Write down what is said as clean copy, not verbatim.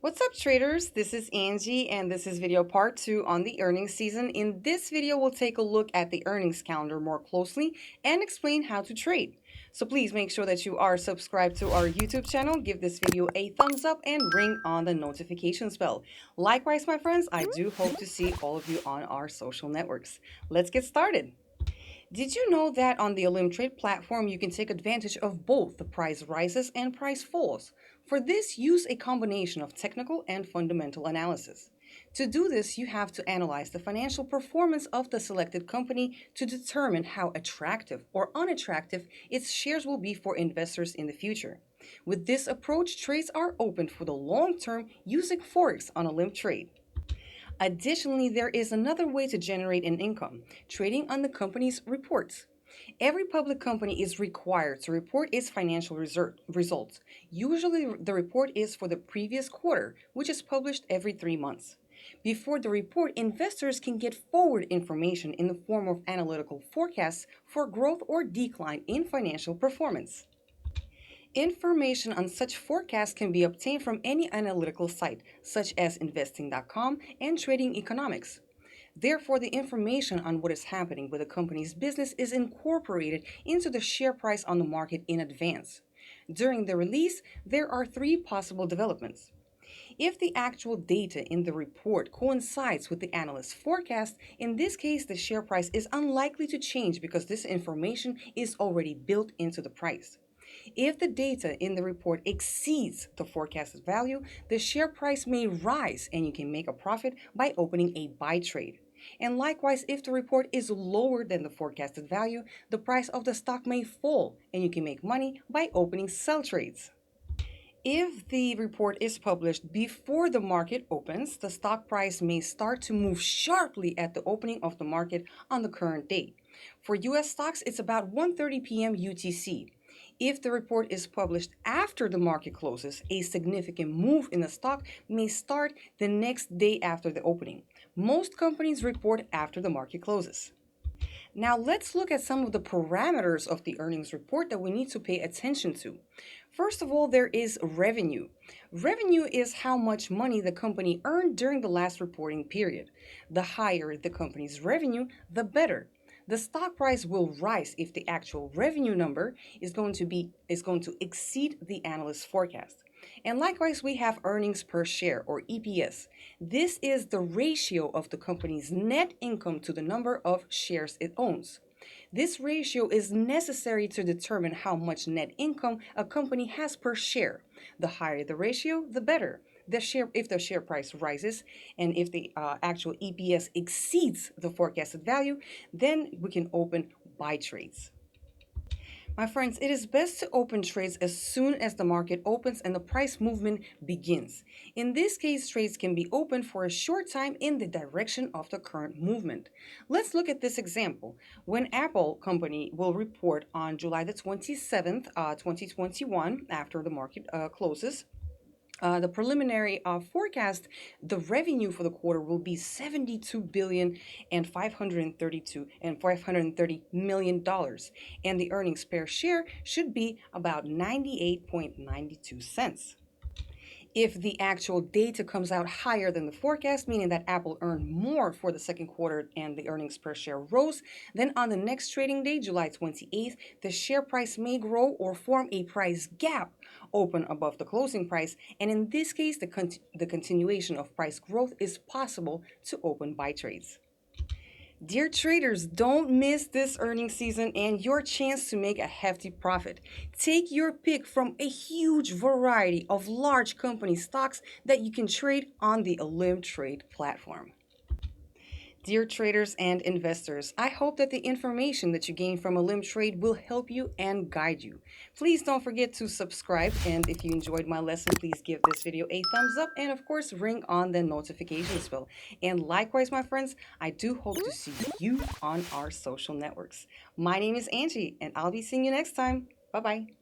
What's up, traders? This is Angie, and this is video part 2 on the earnings season. In this video, we'll take a look at the earnings calendar more closely and explain how to trade. So please make sure that you are subscribed to our YouTube channel, give this video a thumbs up, and ring on the notifications bell. Likewise, my friends, I do hope to see all of you on our social networks. Let's get started. Did you know that on the Olymp Trade platform, you can take advantage of both the price rises and price falls? For this, use a combination of technical and fundamental analysis. To do this, you have to analyze the financial performance of the selected company to determine how attractive or unattractive its shares will be for investors in the future. With this approach, trades are opened for the long term using Forex on Olymp Trade. Additionally, there is another way to generate an income, trading on the company's reports. Every public company is required to report its financial results. Usually, the report is for the previous quarter, which is published every 3 months. Before the report, investors can get forward information in the form of analytical forecasts for growth or decline in financial performance. Information on such forecasts can be obtained from any analytical site, such as investing.com and Trading Economics. Therefore, the information on what is happening with a company's business is incorporated into the share price on the market in advance. During the release, there are three possible developments. If the actual data in the report coincides with the analyst's forecast, in this case, the share price is unlikely to change because this information is already built into the price. If the data in the report exceeds the forecasted value, the share price may rise and you can make a profit by opening a buy trade. And likewise, if the report is lower than the forecasted value, the price of the stock may fall and you can make money by opening sell trades. If the report is published before the market opens, the stock price may start to move sharply at the opening of the market on the current date. For US stocks, it's about 1:30 p.m. UTC. If the report is published after the market closes, a significant move in the stock may start the next day after the opening. Most companies report after the market closes. Now let's look at some of the parameters of the earnings report that we need to pay attention to. First of all, there is revenue. Revenue is how much money the company earned during the last reporting period. The higher the company's revenue, the better. The stock price will rise if the actual revenue number is going to exceed the analyst's forecast. And likewise, we have earnings per share, or EPS. This is the ratio of the company's net income to the number of shares it owns. This ratio is necessary to determine how much net income a company has per share. The higher the ratio, the better. If the share price rises and if the actual EPS exceeds the forecasted value, then we can open buy trades. My friends, it is best to open trades as soon as the market opens and the price movement begins. In this case, trades can be opened for a short time in the direction of the current movement. Let's look at this example. When Apple company will report on July the 27th, 2021, after the market closes, the preliminary forecast, the revenue for the quarter will be 72 billion and 530 million dollars, and the earnings per share should be about 98.92 cents. If the actual data comes out higher than the forecast, meaning that Apple earned more for the second quarter and the earnings per share rose, then on the next trading day, July 28th, the share price may grow or form a price gap open above the closing price. And in this case, the continuation of price growth is possible to open buy trades. Dear traders, don't miss this earnings season and your chance to make a hefty profit. Take your pick from a huge variety of large company stocks that you can trade on the Olymp Trade platform. Dear traders and investors, I hope that the information that you gain from Olymp Trade will help you and guide you. Please don't forget to subscribe, and if you enjoyed my lesson, please give this video a thumbs up and of course ring on the notifications bell. And likewise, my friends, I do hope to see you on our social networks. My name is Angie and I'll be seeing you next time. Bye-bye.